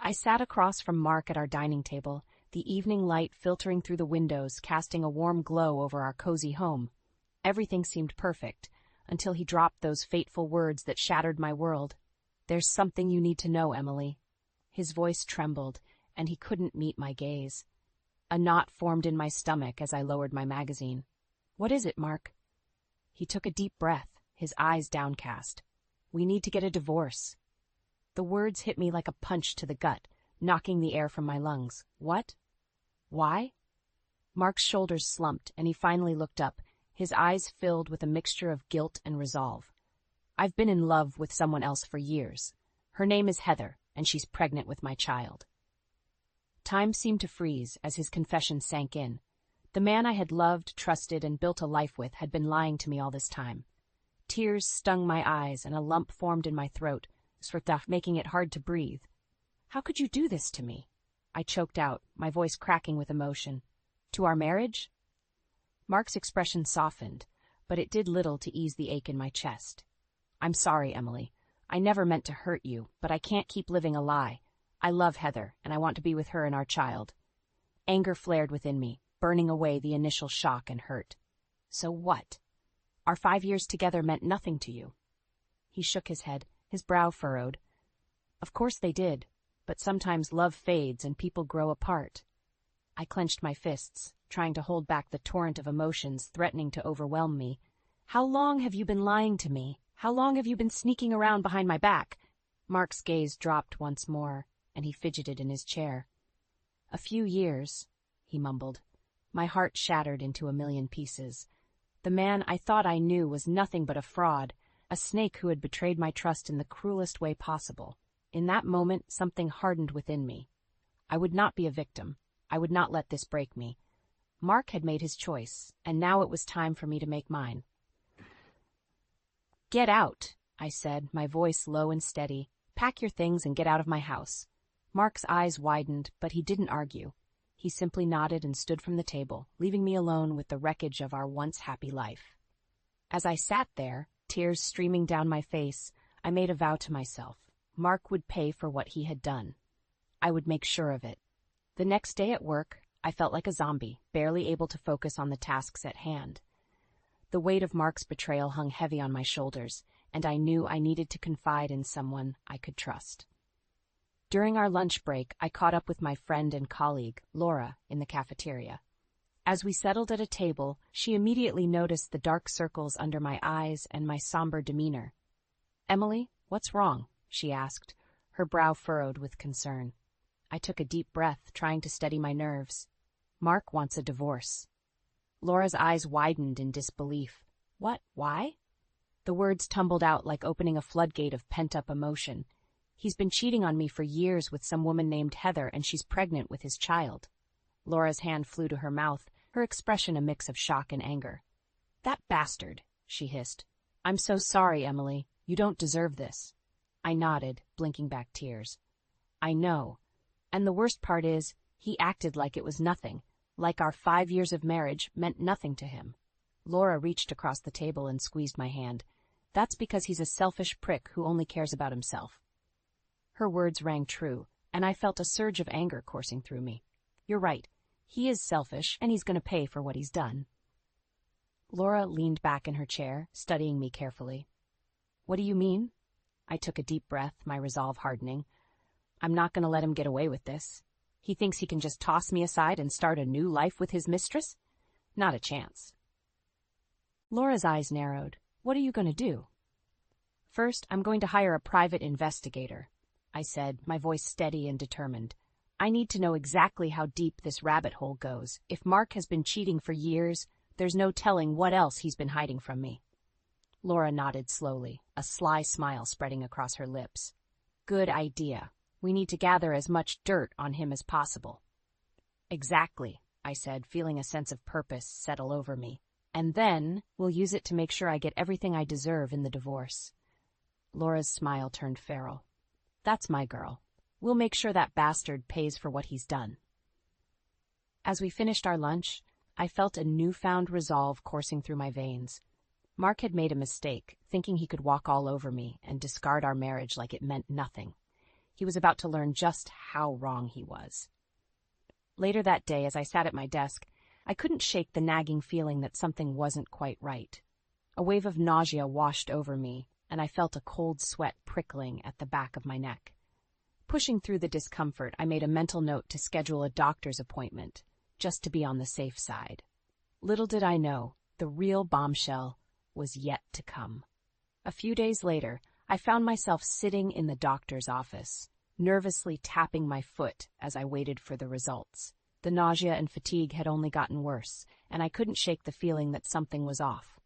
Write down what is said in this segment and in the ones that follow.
I sat across from Mark at our dining table, the evening light filtering through the windows, casting a warm glow over our cozy home. Everything seemed perfect, until he dropped those fateful words that shattered my world. "There's something you need to know, Emily." His voice trembled, and he couldn't meet my gaze. A knot formed in my stomach as I lowered my magazine. "What is it, Mark?" He took a deep breath, his eyes downcast. "We need to get a divorce." The words hit me like a punch to the gut, knocking the air from my lungs. "What? Why?" Mark's shoulders slumped, and he finally looked up, his eyes filled with a mixture of guilt and resolve. "I've been in love with someone else for years. Her name is Heather, and she's pregnant with my child." Time seemed to freeze as his confession sank in. The man I had loved, trusted, and built a life with had been lying to me all this time. Tears stung my eyes, and a lump formed in my throat, making it hard to breathe. "How could you do this to me?" I choked out, my voice cracking with emotion. "To our marriage?" Mark's expression softened, but it did little to ease the ache in my chest. "I'm sorry, Emily. I never meant to hurt you, but I can't keep living a lie. I love Heather, and I want to be with her and our child." Anger flared within me, burning away the initial shock and hurt. "So what? Our 5 years together meant nothing to you?" He shook his head, his brow furrowed. "Of course they did, but sometimes love fades and people grow apart." I clenched my fists, trying to hold back the torrent of emotions threatening to overwhelm me. "How long have you been lying to me? How long have you been sneaking around behind my back?" Mark's gaze dropped once more, and he fidgeted in his chair. "A few years," he mumbled. My heart shattered into a million pieces. The man I thought I knew was nothing but a fraud, a snake who had betrayed my trust in the cruelest way possible. In that moment, something hardened within me. I would not be a victim. I would not let this break me. Mark had made his choice, and now it was time for me to make mine. "Get out," I said, my voice low and steady. "Pack your things and get out of my house." Mark's eyes widened, but he didn't argue. He simply nodded and stood from the table, leaving me alone with the wreckage of our once happy life. As I sat there, tears streaming down my face, I made a vow to myself. Mark would pay for what he had done. I would make sure of it. The next day at work, I felt like a zombie, barely able to focus on the tasks at hand. The weight of Mark's betrayal hung heavy on my shoulders, and I knew I needed to confide in someone I could trust. During our lunch break, I caught up with my friend and colleague, Laura, in the cafeteria. As we settled at a table, she immediately noticed the dark circles under my eyes and my somber demeanor. "Emily, what's wrong?" she asked, her brow furrowed with concern. I took a deep breath, trying to steady my nerves. "Mark wants a divorce." Laura's eyes widened in disbelief. "What? Why?" The words tumbled out like opening a floodgate of pent-up emotion. "He's been cheating on me for years with some woman named Heather, and she's pregnant with his child." Laura's hand flew to her mouth, her expression a mix of shock and anger. "That bastard," she hissed. "I'm so sorry, Emily. You don't deserve this." I nodded, blinking back tears. "I know. And the worst part is, he acted like it was nothing, like our 5 years of marriage meant nothing to him." Laura reached across the table and squeezed my hand. "That's because he's a selfish prick who only cares about himself." Her words rang true, and I felt a surge of anger coursing through me. "You're right. He is selfish, and he's going to pay for what he's done." Laura leaned back in her chair, studying me carefully. "What do you mean?" I took a deep breath, my resolve hardening. "I'm not going to let him get away with this. He thinks he can just toss me aside and start a new life with his mistress? Not a chance." Laura's eyes narrowed. "What are you going to do?" "First, I'm going to hire a private investigator," I said, my voice steady and determined. "I need to know exactly how deep this rabbit hole goes. If Mark has been cheating for years, there's no telling what else he's been hiding from me." Laura nodded slowly, a sly smile spreading across her lips. "Good idea. We need to gather as much dirt on him as possible." "Exactly," I said, feeling a sense of purpose settle over me. "And then we'll use it to make sure I get everything I deserve in the divorce." Laura's smile turned feral. "That's my girl. We'll make sure that bastard pays for what he's done." As we finished our lunch, I felt a newfound resolve coursing through my veins. Mark had made a mistake, thinking he could walk all over me and discard our marriage like it meant nothing. He was about to learn just how wrong he was. Later that day, as I sat at my desk, I couldn't shake the nagging feeling that something wasn't quite right. A wave of nausea washed over me, and I felt a cold sweat prickling at the back of my neck. Pushing through the discomfort, I made a mental note to schedule a doctor's appointment, just to be on the safe side. Little did I know, the real bombshell was yet to come. A few days later, I found myself sitting in the doctor's office, nervously tapping my foot as I waited for the results. The nausea and fatigue had only gotten worse, and I couldn't shake the feeling that something was off.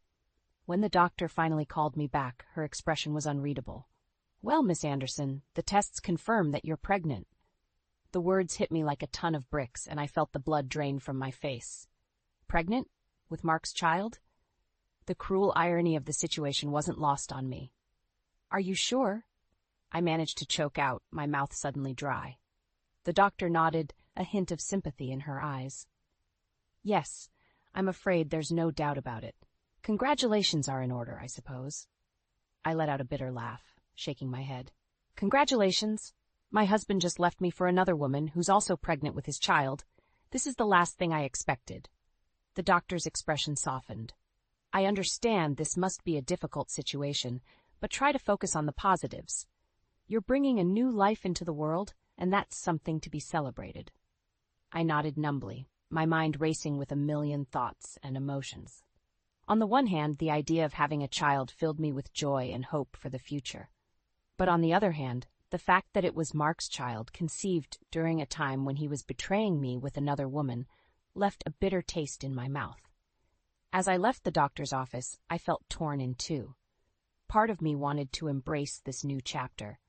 When the doctor finally called me back, her expression was unreadable. "Well, Miss Anderson, the tests confirm that you're pregnant." The words hit me like a ton of bricks, and I felt the blood drain from my face. Pregnant? With Mark's child? The cruel irony of the situation wasn't lost on me. "Are you sure?" I managed to choke out, my mouth suddenly dry. The doctor nodded, a hint of sympathy in her eyes. "Yes, I'm afraid there's no doubt about it. Congratulations are in order, I suppose." I let out a bitter laugh, shaking my head. "Congratulations? My husband just left me for another woman who's also pregnant with his child. This is the last thing I expected." The doctor's expression softened. "I understand this must be a difficult situation, but try to focus on the positives. You're bringing a new life into the world, and that's something to be celebrated." I nodded numbly, my mind racing with a million thoughts and emotions. On the one hand, the idea of having a child filled me with joy and hope for the future. But on the other hand, the fact that it was Mark's child, conceived during a time when he was betraying me with another woman, left a bitter taste in my mouth. As I left the doctor's office, I felt torn in two. Part of me wanted to embrace this new chapter,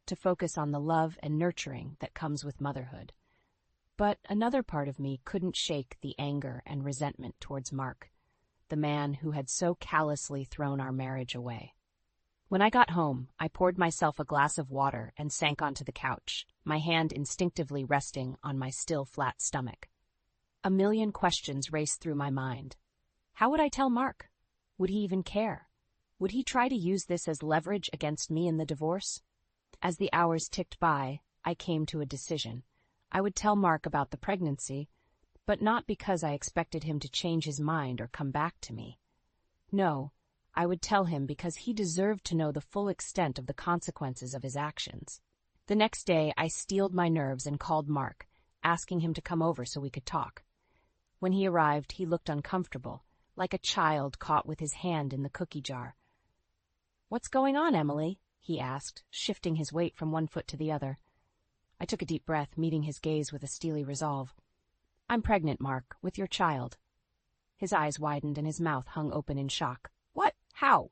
to focus on the love and nurturing that comes with motherhood. But another part of me couldn't shake the anger and resentment towards Mark, the man who had so callously thrown our marriage away. When I got home, I poured myself a glass of water and sank onto the couch, my hand instinctively resting on my still flat stomach. A million questions raced through my mind. How would I tell Mark? Would he even care? Would he try to use this as leverage against me in the divorce? As the hours ticked by, I came to a decision. I would tell Mark about the pregnancy, but not because I expected him to change his mind or come back to me. No, I would tell him because he deserved to know the full extent of the consequences of his actions. The next day, I steeled my nerves and called Mark, asking him to come over so we could talk. When he arrived, he looked uncomfortable, like a child caught with his hand in the cookie jar. "What's going on, Emily?" he asked, shifting his weight from one foot to the other. I took a deep breath, meeting his gaze with a steely resolve. "I'm pregnant, Mark, with your child." His eyes widened and his mouth hung open in shock. "What? How?"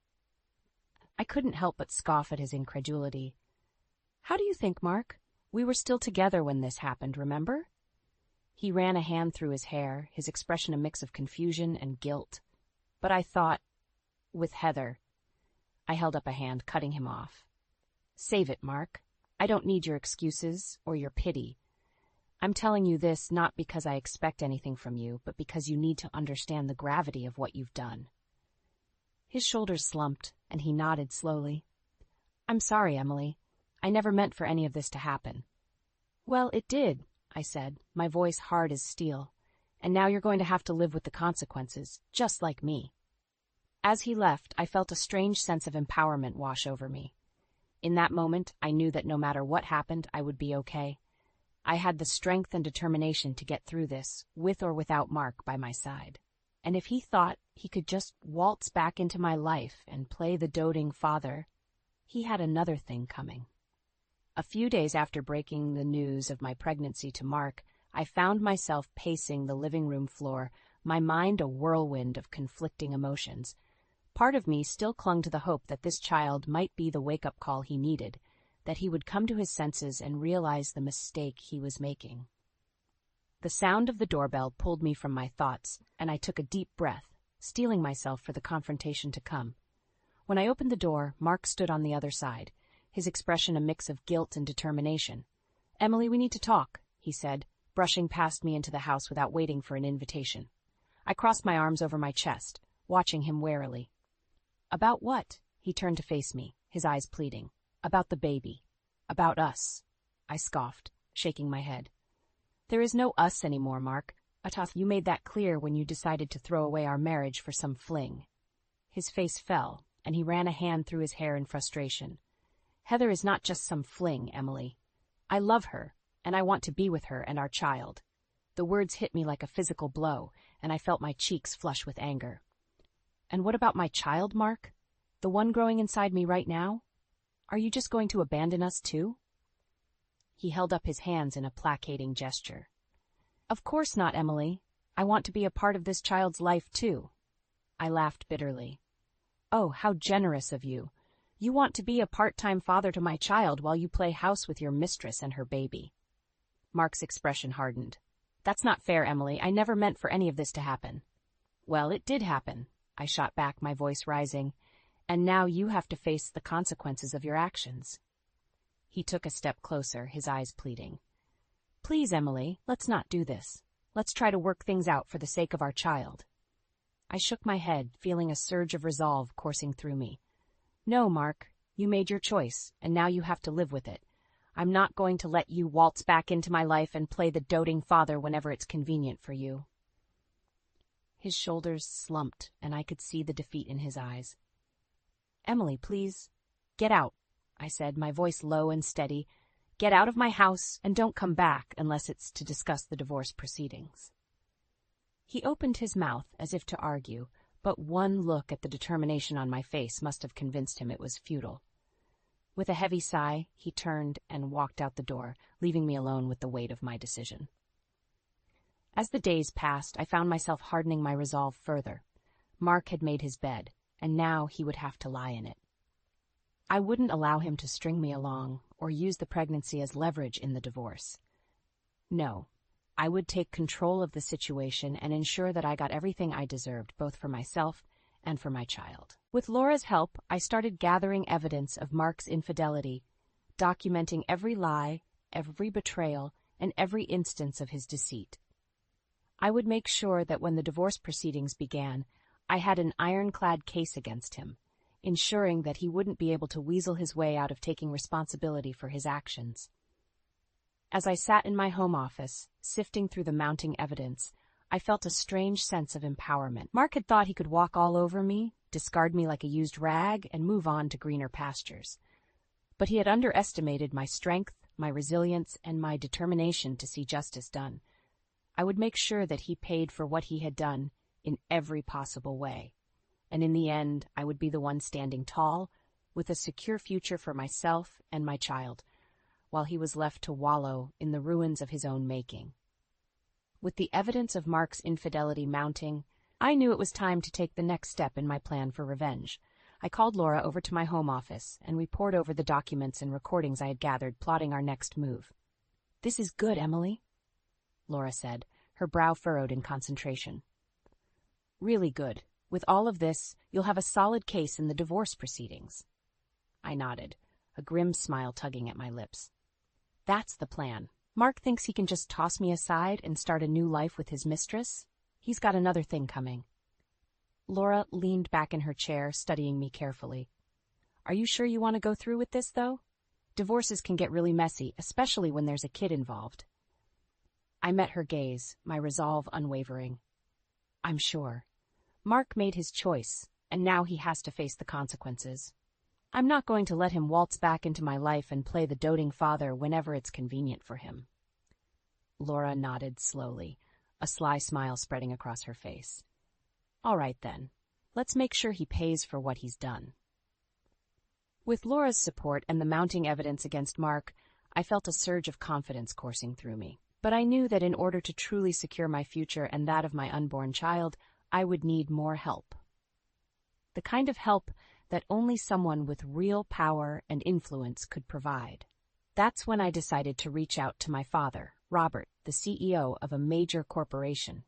I couldn't help but scoff at his incredulity. "How do you think, Mark? We were still together when this happened, remember?" He ran a hand through his hair, his expression a mix of confusion and guilt. "But I thought, with Heather." I held up a hand, cutting him off. "Save it, Mark. I don't need your excuses or your pity. I'm telling you this not because I expect anything from you, but because you need to understand the gravity of what you've done." His shoulders slumped, and he nodded slowly. "I'm sorry, Emily. I never meant for any of this to happen." "Well, it did," I said, my voice hard as steel. "And now you're going to have to live with the consequences, just like me." As he left, I felt a strange sense of empowerment wash over me. In that moment, I knew that no matter what happened, I would be okay. I had the strength and determination to get through this, with or without Mark by my side. And if he thought he could just waltz back into my life and play the doting father, he had another thing coming. A few days after breaking the news of my pregnancy to Mark, I found myself pacing the living room floor, my mind a whirlwind of conflicting emotions. Part of me still clung to the hope that this child might be the wake-up call he needed, that he would come to his senses and realize the mistake he was making. The sound of the doorbell pulled me from my thoughts, and I took a deep breath, steeling myself for the confrontation to come. When I opened the door, Mark stood on the other side, his expression a mix of guilt and determination. "Emily, we need to talk," he said, brushing past me into the house without waiting for an invitation. I crossed my arms over my chest, watching him warily. "About what?" He turned to face me, his eyes pleading. "About the baby. About us." I scoffed, shaking my head. There is no us anymore, Mark. You made that clear when you decided to throw away our marriage for some fling. His face fell, and he ran a hand through his hair in frustration. Heather is not just some fling, Emily. I love her, and I want to be with her and our child. The words hit me like a physical blow, and I felt my cheeks flush with anger. And what about my child, Mark? The one growing inside me right now? Are you just going to abandon us too? He held up his hands in a placating gesture. Of course not, Emily. I want to be a part of this child's life too. I laughed bitterly. Oh, how generous of you. You want to be a part-time father to my child while you play house with your mistress and her baby. Mark's expression hardened. That's not fair, Emily. I never meant for any of this to happen. Well, it did happen, I shot back, my voice rising. And now you have to face the consequences of your actions. He took a step closer, his eyes pleading. Please, Emily, let's not do this. Let's try to work things out for the sake of our child. I shook my head, feeling a surge of resolve coursing through me. No, Mark, you made your choice, and now you have to live with it. I'm not going to let you waltz back into my life and play the doting father whenever it's convenient for you. His shoulders slumped, and I could see the defeat in his eyes. Emily, please, get out, I said, my voice low and steady. Get out of my house and don't come back unless it's to discuss the divorce proceedings. He opened his mouth as if to argue, but one look at the determination on my face must have convinced him it was futile. With a heavy sigh, he turned and walked out the door, leaving me alone with the weight of my decision. As the days passed, I found myself hardening my resolve further. Mark had made his bed, and now he would have to lie in it. I wouldn't allow him to string me along or use the pregnancy as leverage in the divorce. No, I would take control of the situation and ensure that I got everything I deserved, both for myself and for my child. With Laura's help, I started gathering evidence of Mark's infidelity, documenting every lie, every betrayal, and every instance of his deceit. I would make sure that when the divorce proceedings began, I had an ironclad case against him, ensuring that he wouldn't be able to weasel his way out of taking responsibility for his actions. As I sat in my home office, sifting through the mounting evidence, I felt a strange sense of empowerment. Mark had thought he could walk all over me, discard me like a used rag, and move on to greener pastures. But he had underestimated my strength, my resilience, and my determination to see justice done. I would make sure that he paid for what he had done in every possible way. And in the end, I would be the one standing tall, with a secure future for myself and my child, while he was left to wallow in the ruins of his own making. With the evidence of Mark's infidelity mounting, I knew it was time to take the next step in my plan for revenge. I called Laura over to my home office, and we pored over the documents and recordings I had gathered, plotting our next move. "This is good, Emily," Laura said, her brow furrowed in concentration. "Really good. With all of this, you'll have a solid case in the divorce proceedings." I nodded, a grim smile tugging at my lips. "That's the plan. Mark thinks he can just toss me aside and start a new life with his mistress. He's got another thing coming." Laura leaned back in her chair, studying me carefully. "Are you sure you want to go through with this, though? Divorces can get really messy, especially when there's a kid involved." I met her gaze, my resolve unwavering. "I'm sure. Mark made his choice, and now he has to face the consequences. I'm not going to let him waltz back into my life and play the doting father whenever it's convenient for him." Laura nodded slowly, a sly smile spreading across her face. "All right, then. Let's make sure he pays for what he's done." With Laura's support and the mounting evidence against Mark, I felt a surge of confidence coursing through me. But I knew that in order to truly secure my future and that of my unborn child, I would need more help. The kind of help that only someone with real power and influence could provide. That's when I decided to reach out to my father, Robert, the CEO of a major corporation.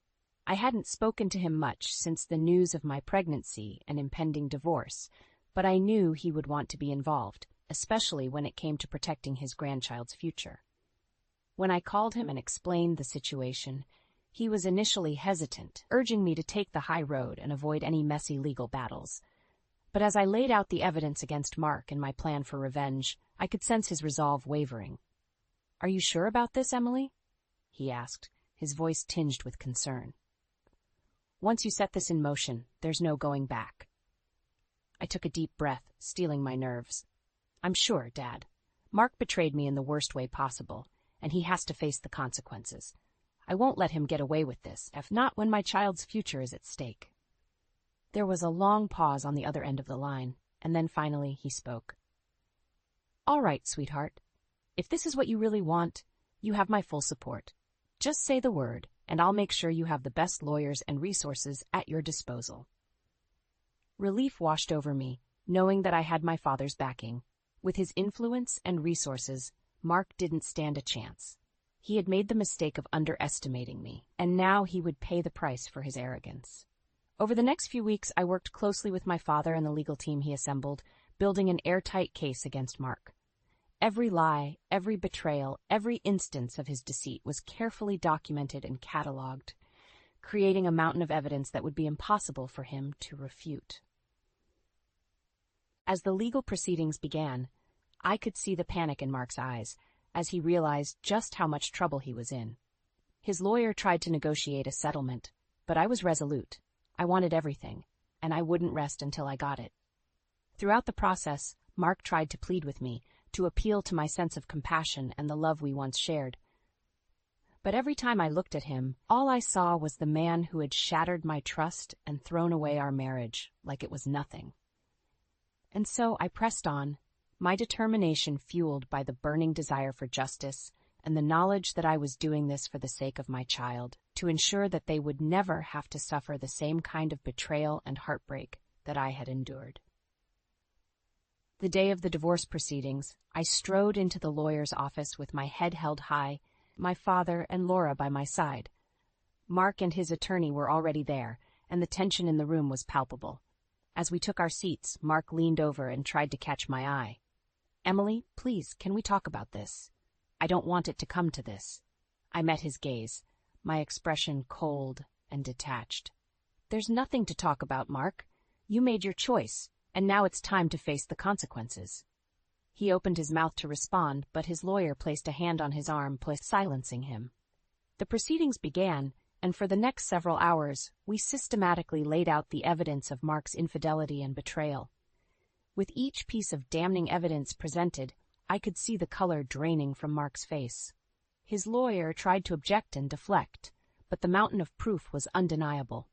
I hadn't spoken to him much since the news of my pregnancy and impending divorce, but I knew he would want to be involved, especially when it came to protecting his grandchild's future. When I called him and explained the situation, he was initially hesitant, urging me to take the high road and avoid any messy legal battles. But as I laid out the evidence against Mark and my plan for revenge, I could sense his resolve wavering. Are you sure about this, Emily? He asked, his voice tinged with concern. Once you set this in motion, there's no going back. I took a deep breath, steeling my nerves. I'm sure, Dad. Mark betrayed me in the worst way possible, and he has to face the consequences. I won't let him get away with this, if not when my child's future is at stake. There was a long pause on the other end of the line, and then finally he spoke. All right, sweetheart. If this is what you really want, you have my full support. Just say the word, and I'll make sure you have the best lawyers and resources at your disposal. Relief washed over me, knowing that I had my father's backing. With his influence and resources, Mark didn't stand a chance. He had made the mistake of underestimating me, and now he would pay the price for his arrogance. Over the next few weeks, I worked closely with my father and the legal team he assembled, building an airtight case against Mark. Every lie, every betrayal, every instance of his deceit was carefully documented and catalogued, creating a mountain of evidence that would be impossible for him to refute. As the legal proceedings began, I could see the panic in Mark's eyes as he realized just how much trouble he was in. His lawyer tried to negotiate a settlement, but I was resolute. I wanted everything, and I wouldn't rest until I got it. Throughout the process, Mark tried to plead with me, to appeal to my sense of compassion and the love we once shared. But every time I looked at him, all I saw was the man who had shattered my trust and thrown away our marriage like it was nothing. And so I pressed on, my determination fueled by the burning desire for justice and the knowledge that I was doing this for the sake of my child, to ensure that they would never have to suffer the same kind of betrayal and heartbreak that I had endured. The day of the divorce proceedings, I strode into the lawyer's office with my head held high, my father and Laura by my side. Mark and his attorney were already there, and the tension in the room was palpable. As we took our seats, Mark leaned over and tried to catch my eye. Emily, please, can we talk about this? I don't want it to come to this. I met his gaze, my expression cold and detached. There's nothing to talk about, Mark. You made your choice, and now it's time to face the consequences. He opened his mouth to respond, but his lawyer placed a hand on his arm, silencing him. The proceedings began, and for the next several hours, we systematically laid out the evidence of Mark's infidelity and betrayal. With each piece of damning evidence presented, I could see the color draining from Mark's face. His lawyer tried to object and deflect, but the mountain of proof was undeniable.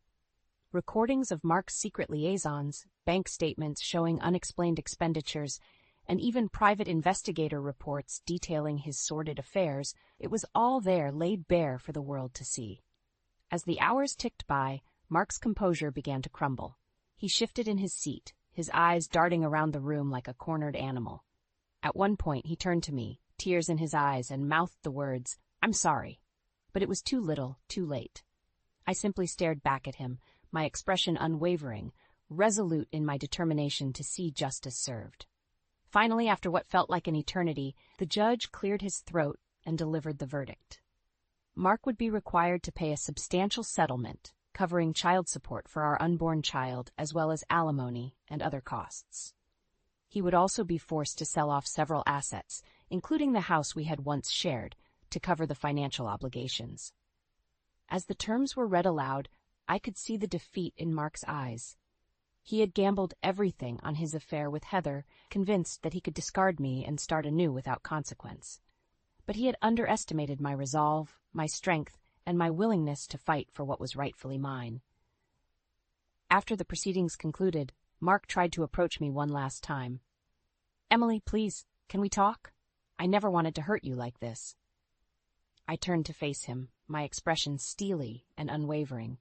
Recordings of Mark's secret liaisons, bank statements showing unexplained expenditures, and even private investigator reports detailing his sordid affairs, it was all there laid bare for the world to see. As the hours ticked by, Mark's composure began to crumble. He shifted in his seat, his eyes darting around the room like a cornered animal. At one point he turned to me, tears in his eyes, and mouthed the words, "I'm sorry." But it was too little, too late. I simply stared back at him, my expression unwavering, resolute in my determination to see justice served. Finally, after what felt like an eternity, the judge cleared his throat and delivered the verdict. Mark would be required to pay a substantial settlement, covering child support for our unborn child as well as alimony and other costs. He would also be forced to sell off several assets, including the house we had once shared, to cover the financial obligations. As the terms were read aloud, I could see the defeat in Mark's eyes. He had gambled everything on his affair with Heather, convinced that he could discard me and start anew without consequence. But he had underestimated my resolve, my strength, and my willingness to fight for what was rightfully mine. After the proceedings concluded, Mark tried to approach me one last time. "Emily, please, can we talk? I never wanted to hurt you like this." I turned to face him, my expression steely and unwavering.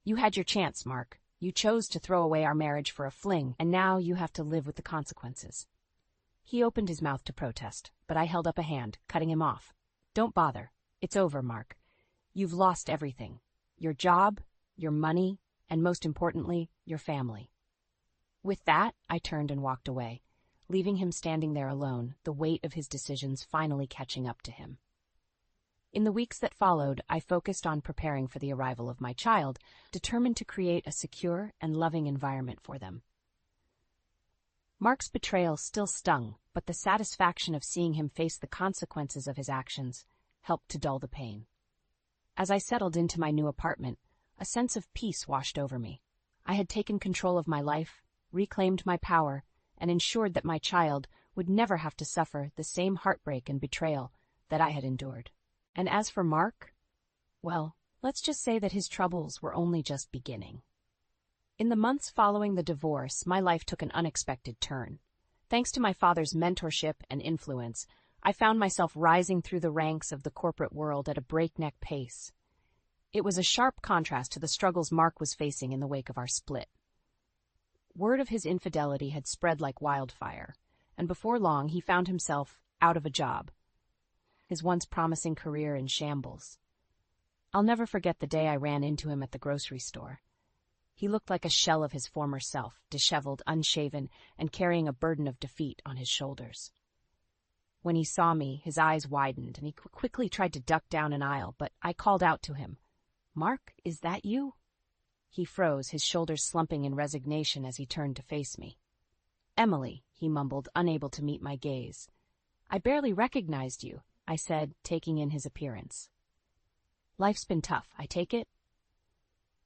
"You had your chance, Mark. You chose to throw away our marriage for a fling, and now you have to live with the consequences." He opened his mouth to protest, but I held up a hand, cutting him off. "Don't bother. It's over, Mark. You've lost everything. Your job, your money, and most importantly, your family." With that, I turned and walked away, leaving him standing there alone, the weight of his decisions finally catching up to him. In the weeks that followed, I focused on preparing for the arrival of my child, determined to create a secure and loving environment for them. Mark's betrayal still stung, but the satisfaction of seeing him face the consequences of his actions helped to dull the pain. As I settled into my new apartment, a sense of peace washed over me. I had taken control of my life, reclaimed my power, and ensured that my child would never have to suffer the same heartbreak and betrayal that I had endured. And as for Mark, well, let's just say that his troubles were only just beginning. In the months following the divorce, my life took an unexpected turn. Thanks to my father's mentorship and influence, I found myself rising through the ranks of the corporate world at a breakneck pace. It was a sharp contrast to the struggles Mark was facing in the wake of our split. Word of his infidelity had spread like wildfire, and before long he found himself out of a job, his once promising career in shambles. I'll never forget the day I ran into him at the grocery store. He looked like a shell of his former self, disheveled, unshaven, and carrying a burden of defeat on his shoulders. When he saw me, his eyes widened, and he quickly tried to duck down an aisle, but I called out to him, "Mark, is that you?" He froze, his shoulders slumping in resignation as he turned to face me. "Emily," he mumbled, unable to meet my gaze. "I barely recognized you," I said, taking in his appearance. "Life's been tough, I take it?"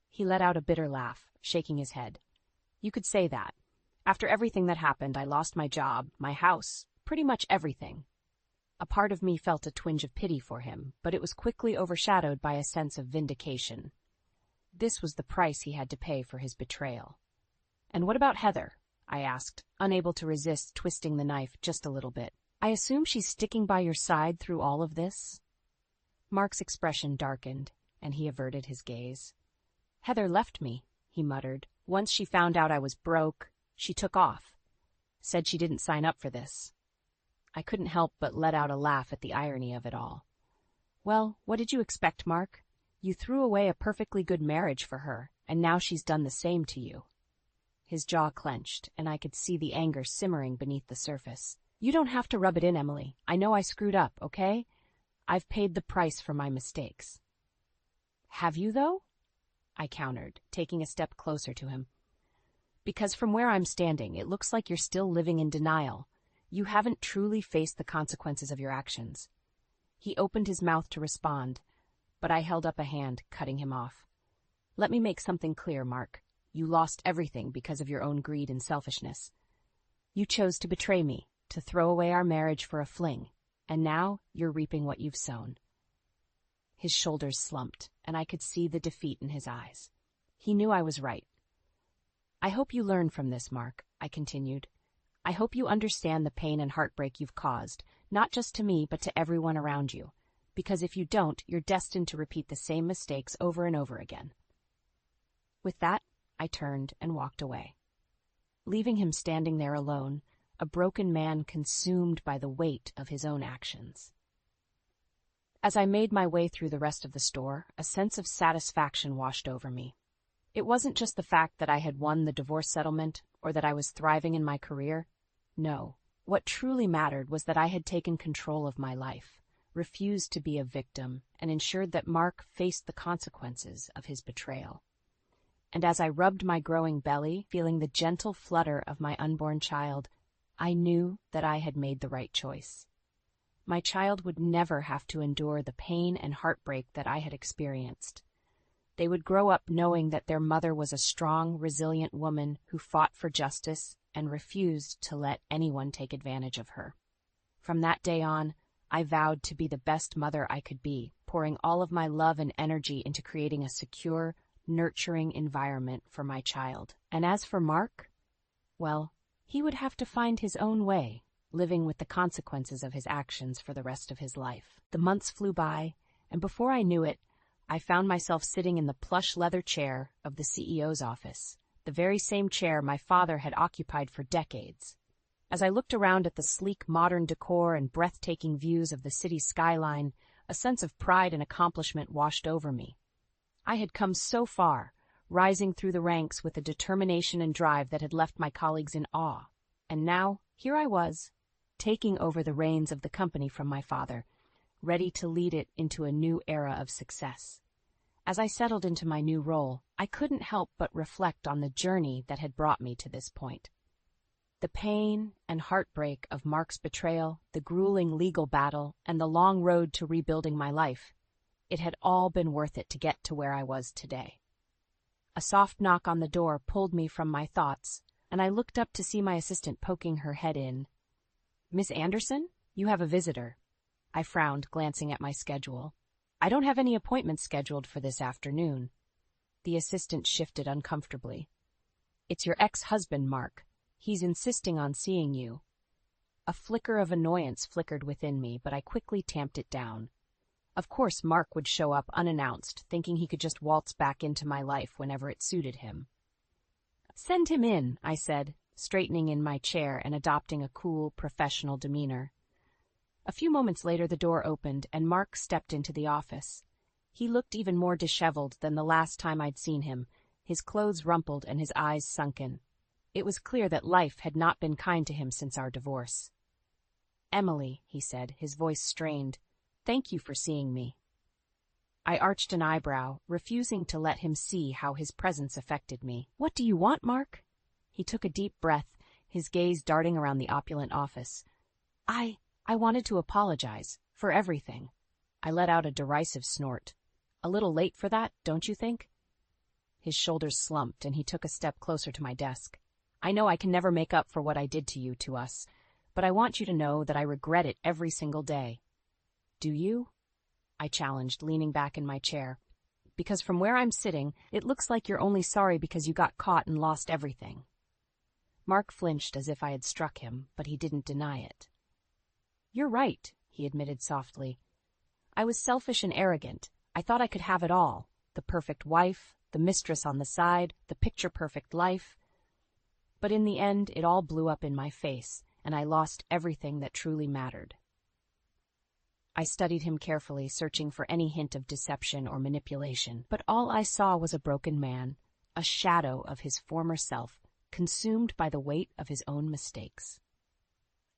He let out a bitter laugh, shaking his head. "You could say that. After everything that happened, I lost my job, my house, pretty much everything." A part of me felt a twinge of pity for him, but it was quickly overshadowed by a sense of vindication. This was the price he had to pay for his betrayal. "And what about Heather?" I asked, unable to resist twisting the knife just a little bit. "I assume she's sticking by your side through all of this?" Mark's expression darkened, and he averted his gaze. "Heather left me," he muttered. "Once she found out I was broke, she took off. Said she didn't sign up for this." I couldn't help but let out a laugh at the irony of it all. "Well, what did you expect, Mark? You threw away a perfectly good marriage for her, and now she's done the same to you." His jaw clenched, and I could see the anger simmering beneath the surface. "You don't have to rub it in, Emily. I know I screwed up, okay? I've paid the price for my mistakes." "Have you, though?" I countered, taking a step closer to him. "Because from where I'm standing, it looks like you're still living in denial. You haven't truly faced the consequences of your actions." He opened his mouth to respond, but I held up a hand, cutting him off. "Let me make something clear, Mark. You lost everything because of your own greed and selfishness. You chose to betray me, to throw away our marriage for a fling, and now you're reaping what you've sown." His shoulders slumped, and I could see the defeat in his eyes. He knew I was right. "I hope you learn from this, Mark," I continued. "I hope you understand the pain and heartbreak you've caused, not just to me but to everyone around you. Because if you don't, you're destined to repeat the same mistakes over and over again." With that, I turned and walked away, leaving him standing there alone, a broken man consumed by the weight of his own actions. As I made my way through the rest of the store, a sense of satisfaction washed over me. It wasn't just the fact that I had won the divorce settlement or that I was thriving in my career. No, what truly mattered was that I had taken control of my life, refused to be a victim, and ensured that Mark faced the consequences of his betrayal. And as I rubbed my growing belly, feeling the gentle flutter of my unborn child, I knew that I had made the right choice. My child would never have to endure the pain and heartbreak that I had experienced. They would grow up knowing that their mother was a strong, resilient woman who fought for justice and refused to let anyone take advantage of her. From that day on, I vowed to be the best mother I could be, pouring all of my love and energy into creating a secure, nurturing environment for my child. And as for Mark, well, he would have to find his own way, living with the consequences of his actions for the rest of his life. The months flew by, and before I knew it, I found myself sitting in the plush leather chair of the CEO's office, the very same chair my father had occupied for decades. As I looked around at the sleek modern decor and breathtaking views of the city's skyline, a sense of pride and accomplishment washed over me. I had come so far, rising through the ranks with a determination and drive that had left my colleagues in awe. And now, here I was, taking over the reins of the company from my father, ready to lead it into a new era of success. As I settled into my new role, I couldn't help but reflect on the journey that had brought me to this point. The pain and heartbreak of Mark's betrayal, the grueling legal battle, and the long road to rebuilding my life, it had all been worth it to get to where I was today. A soft knock on the door pulled me from my thoughts, and I looked up to see my assistant poking her head in. "Miss Anderson, you have a visitor." I frowned, glancing at my schedule. "I don't have any appointments scheduled for this afternoon." The assistant shifted uncomfortably. "It's your ex-husband, Mark. He's insisting on seeing you." A flicker of annoyance flickered within me, but I quickly tamped it down. Of course Mark would show up unannounced, thinking he could just waltz back into my life whenever it suited him. "Send him in," I said, straightening in my chair and adopting a cool, professional demeanor. A few moments later the door opened and Mark stepped into the office. He looked even more disheveled than the last time I'd seen him, his clothes rumpled and his eyes sunken. It was clear that life had not been kind to him since our divorce. "Emily," he said, his voice strained, "thank you for seeing me." I arched an eyebrow, refusing to let him see how his presence affected me. "What do you want, Mark?" He took a deep breath, his gaze darting around the opulent office. I wanted to apologize for everything." I let out a derisive snort. "A little late for that, don't you think?" His shoulders slumped, and he took a step closer to my desk. "I know I can never make up for what I did to you, to us, but I want you to know that I regret it every single day." "Do you?" I challenged, leaning back in my chair. "Because from where I'm sitting, it looks like you're only sorry because you got caught and lost everything." Mark flinched as if I had struck him, but he didn't deny it. "You're right," he admitted softly. "I was selfish and arrogant. I thought I could have it all. The perfect wife, the mistress on the side, the picture-perfect life. But in the end, it all blew up in my face, and I lost everything that truly mattered." I studied him carefully, searching for any hint of deception or manipulation, but all I saw was a broken man, a shadow of his former self, consumed by the weight of his own mistakes.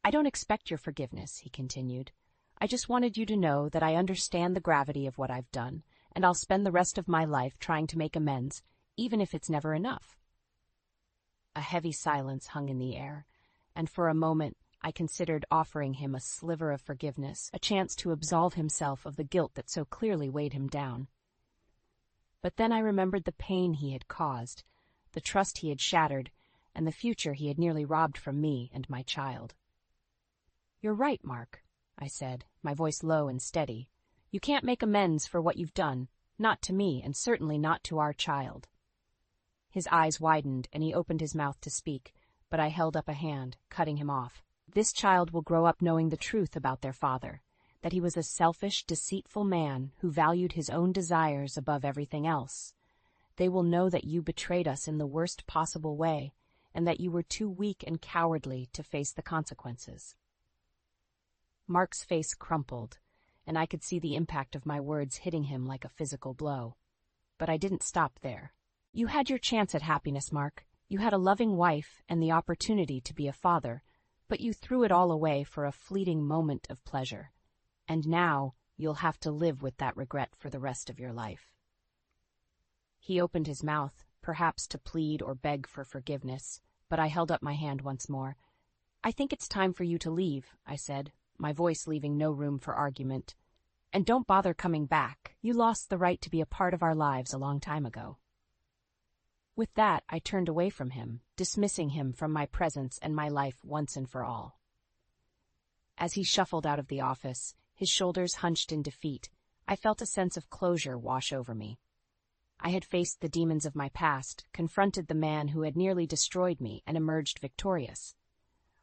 "I don't expect your forgiveness," he continued. "I just wanted you to know that I understand the gravity of what I've done, and I'll spend the rest of my life trying to make amends, even if it's never enough." A heavy silence hung in the air, and for a moment I considered offering him a sliver of forgiveness, a chance to absolve himself of the guilt that so clearly weighed him down. But then I remembered the pain he had caused, the trust he had shattered, and the future he had nearly robbed from me and my child. "You're right, Mark," I said, my voice low and steady. "You can't make amends for what you've done, not to me and certainly not to our child." His eyes widened and he opened his mouth to speak, but I held up a hand, cutting him off. "This child will grow up knowing the truth about their father, that he was a selfish, deceitful man who valued his own desires above everything else. They will know that you betrayed us in the worst possible way, and that you were too weak and cowardly to face the consequences." Mark's face crumpled, and I could see the impact of my words hitting him like a physical blow. But I didn't stop there. "You had your chance at happiness, Mark. You had a loving wife and the opportunity to be a father, but you threw it all away for a fleeting moment of pleasure. And now you'll have to live with that regret for the rest of your life." He opened his mouth, perhaps to plead or beg for forgiveness, but I held up my hand once more. "I think it's time for you to leave," I said, my voice leaving no room for argument. "And don't bother coming back. You lost the right to be a part of our lives a long time ago." With that, I turned away from him, dismissing him from my presence and my life once and for all. As he shuffled out of the office, his shoulders hunched in defeat, I felt a sense of closure wash over me. I had faced the demons of my past, confronted the man who had nearly destroyed me, and emerged victorious.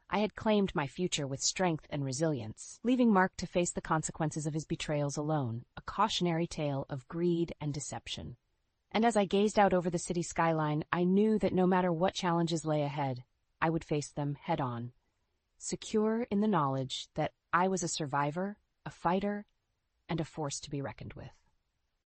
I had claimed my future with strength and resilience, leaving Mark to face the consequences of his betrayals alone, a cautionary tale of greed and deception. And as I gazed out over the city skyline, I knew that no matter what challenges lay ahead, I would face them head-on, secure in the knowledge that I was a survivor, a fighter, and a force to be reckoned with.